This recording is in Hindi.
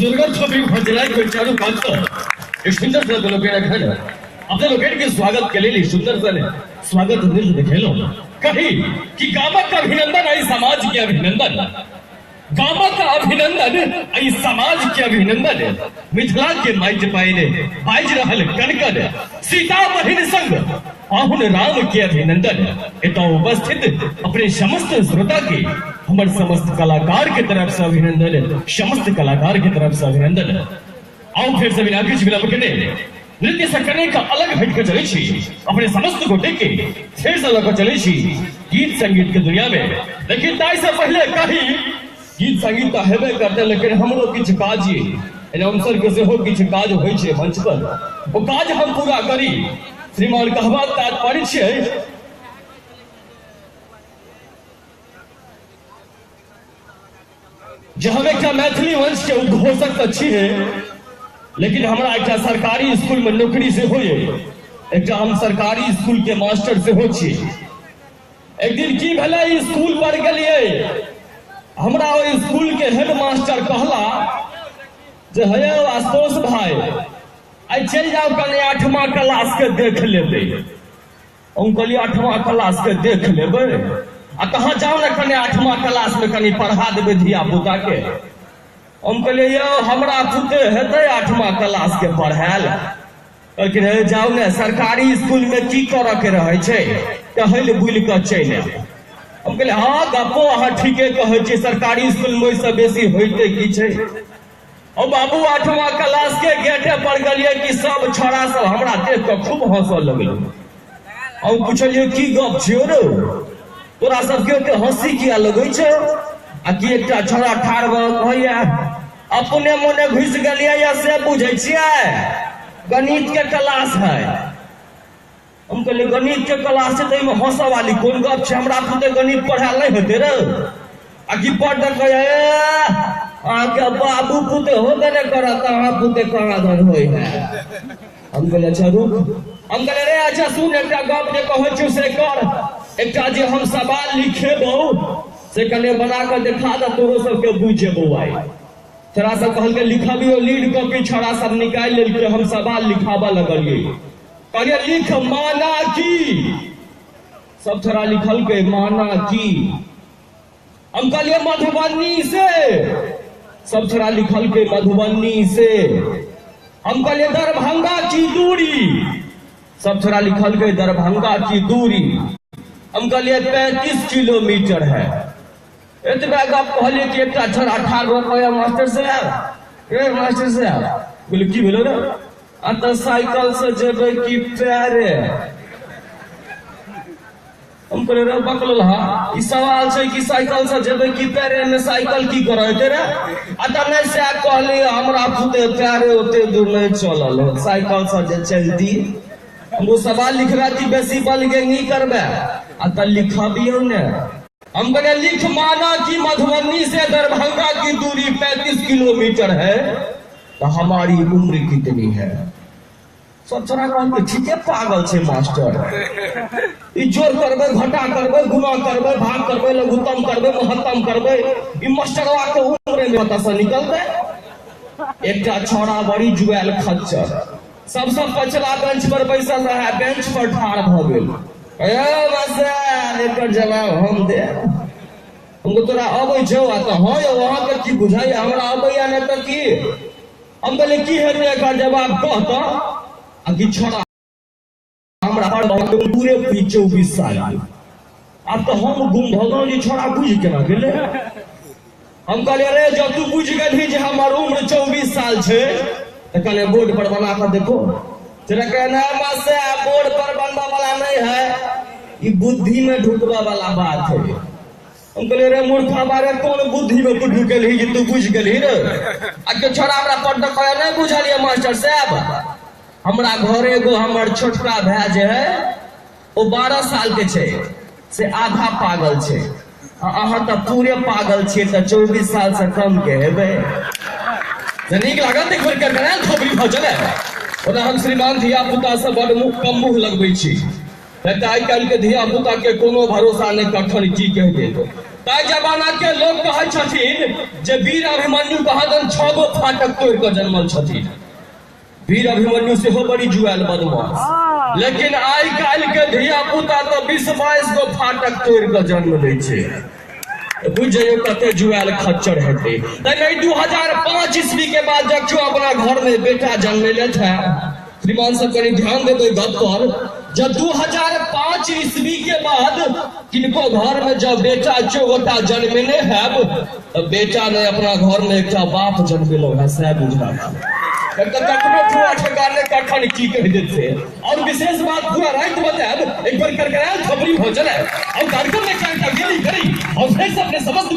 सुंदर छवि भजनाय को चालू करतो एक सुंदर सा लोकेरा घर आपल्या लोकेर के स्वागत केलेली सुंदर सा स्वागत नृत्य खेलो कही कि गामक का अभिनंदन आई समाज के अभिनंदन गामक का अभिनंदन आई समाज के अभिनंदन मिथिला के माइज पाइने बाइज रहल कनकन सीता बहिन संग पाहुन राम के अभिनंदन एतो उपस्थित अपने समस्त श्रोता के हमर समस्त कलाकार के तरफ से अभिनंदन समस्त कलाकार की तरफ से अभिनंदन आओ फिर से बिना कुछ विलंब के नृत्य से करने का अलग हट के चले छी अपने समस्त गोटे के फिर से लग चले छी गीत संगीत के दुनिया में लेकिन ताई से पहले कही गीत संगीत तो हेबे करते लेकिन हमरो किछ काज अनाउंसर के सेहो किछ काज होय छै मंच पर वो काज हम पूरा करी श्रीमान कहबा तात्पर्य छै जो हम एक मैथिली वंश के उद्घोषक अच्छी है लेकिन हमारा एक सरकारी स्कूल में नौकरी से हो एक हम सरकारी स्कूल के मास्टर से हो एक दिन की भले स्कूल पर गलिए हमरा स्कूल के हेड मास्टर कहला जे हे आशुतोष भाई आई चल जाओ कने 8वां क्लास के देख लेबे हम कहलिए 8वां क्लास के देख लेबे आ कहाँ जाओ ना कने 8वां क्लास में कनी पढ़ा देबे धिया पुता के हम कहलिए यो हमरा पुते हेतै 8वां क्लास के पढ़ायल लेकिन हे जाओ ने सरकारी स्कूल में की करऽ के रहे छै टहल बुल के चलि हम कहलिए हाँ गप्पो अहाँ ठीके कहै छी सरकारी स्कूल में से बेसी होइते की छै ओ बाबू 8वां क्लास के गेटे पर गलिए कि सब छोरा सब हमरा देख के खूब हंसऽ लगलै हम पूछलिए की गप छियौ रे तोरा सबके के हंसी किया लगै छै आ कि एकटा छोरा ठाड़ भऽ कहैया अपने मोने घुस गेलिए या से बुझै छियै गणित के क्लास है हम कहलिए गणित के क्लास से तो हंसऽ वाली कोन गप छै हमरा पुते गणित पढ़ायल नहीं होते रे आ कि पढ़ देख आके बाबू पुते होबे नहीं करत अहाँ पुते कहाँ धन होय है हम कहलिए अच्छा रुक हम कहलिए रे अच्छा सुन एकटा गप जे कहै छी से कर एकटा जे हम सवाल लिखेबौ से कने बना के दिखा द तोरो सबके बुझेबौ आई छोरा सब कहल के लिखबियो लीड कॉपी छोरा सब निकाल लेल के हम सवाल लिखाबा लगलिए कहलिए लिख माना की सब छोरा लिखल के माना की हम कहलिए मधुबनी से सब छोरा लिखल के मधुबनी से हम कहलिए दरभंगा की दूरी सब छोरा लिखल के दरभंगा की दूरी हम कहलिए 35 किलोमीटर है इतना गप कहलिए कि एक छोरा 18 रुपया मास्टर साहब बोले की भेलो रे आ तो साइकिल से जेबे की पैरे हम कहले रे बकलोल हा ई सवाल छै कि साइकिल से जेबे की पैरे में साइकिल की करते रे आ त नै से कहली हमरा पुते पैरे ओते दूर नहीं चलल साइकिल से जे चलती हम सवाल लिख रही बेसी बल के नहीं करबे आ त लिखबियो ने हम कहले लिख माना कि मधुबनी से दरभंगा की दूरी 35 किलोमीटर है तो हमारी उम्र कितनी है सब छोरा कहन के ठीके पागल छे मास्टर ई जोड़ करबे घटा करबे गुना करबे भाग करबे लघुत्तम करबे महत्तम करबे ई मास्टरवा के उम्र में बता से निकलते एकटा छोरा बड़ी जुएल खच्चर सबसे पछला बेंच पर बैसल रहे बेंच पर ठाड़ भ गेल ए मास्टर एकर जवाब हम दे हमको तोरा अबै छौ आ त हां यौ वहां के की बुझाई हमरा अबैया नै त की हम कहले की हेतै एकर जवाब कह त आ कि छोरा हमरा पूरे 24 साल अब तो हम गुम भ गेलौ जे छोरा बुझ केना गेले हम कहले रे जब तू बुझ गेलही जे हमर उम्र 24 साल छै त कने बोर्ड पर बना के देखो तेरा कहना मासे बोर्ड पर बनवा वाला नहीं है ये बुद्धि में ढुकवा वाला बात है हम कहले रे मूर्खा बारे कौन बुद्धि में तू ढुकेलही जे तू बुझ गेलही रे आ के छोरा हमरा पढ़ कहे नहीं बुझलिए मास्टर साहब हमरा घरे एगो हमर छोटका भाई जे है वो 12 साल के छे से आधा पागल छे अहाँ त पूरे पागल छे त 24 साल से कम के हेबे नीक लागत एक बेर करना खोपड़ी भ चले ओना हम श्रीमान धिया पुता से बड़ कम मुँह लगबै छी आई काल्हि के धिया पुता के कोनो भरोसा नहीं कखन की कह देत ताई जमाना के लोग कहे छथिन जे वीर अभिमन्यु बहादुर 6 गो फाटक तोड़ के जन्मल छथिन। वीर अभिमन्यु से हो बड़ी जुआल बदमाश, लेकिन आई काल के धिया पुता तो 20-22 गो फाटक तोड़ के जन्म लै छै। बुझ जाइयो कते जुआल खच्चर हेतै। तै 2005 ईस्वी के बाद जब अपना घर में बेटा जन्मेले थे, श्रीमान सब कनी ध्यान देबै गप पर। जब 2005 ईस्वी के बाद किनको घर में जब बेटा चौगोटा जन्मेने हैब, बेटा ने अपना घर में एक बाप जन्मेलो है, सह बुझा कखनो पूरा ठेकाने कखन की कह देते। और विशेष बात पूरा रात बताएब, एक बार करकरायल खबरी हो चले और कार्यक्रम में क्या गेली करी और फिर से अपने समस्त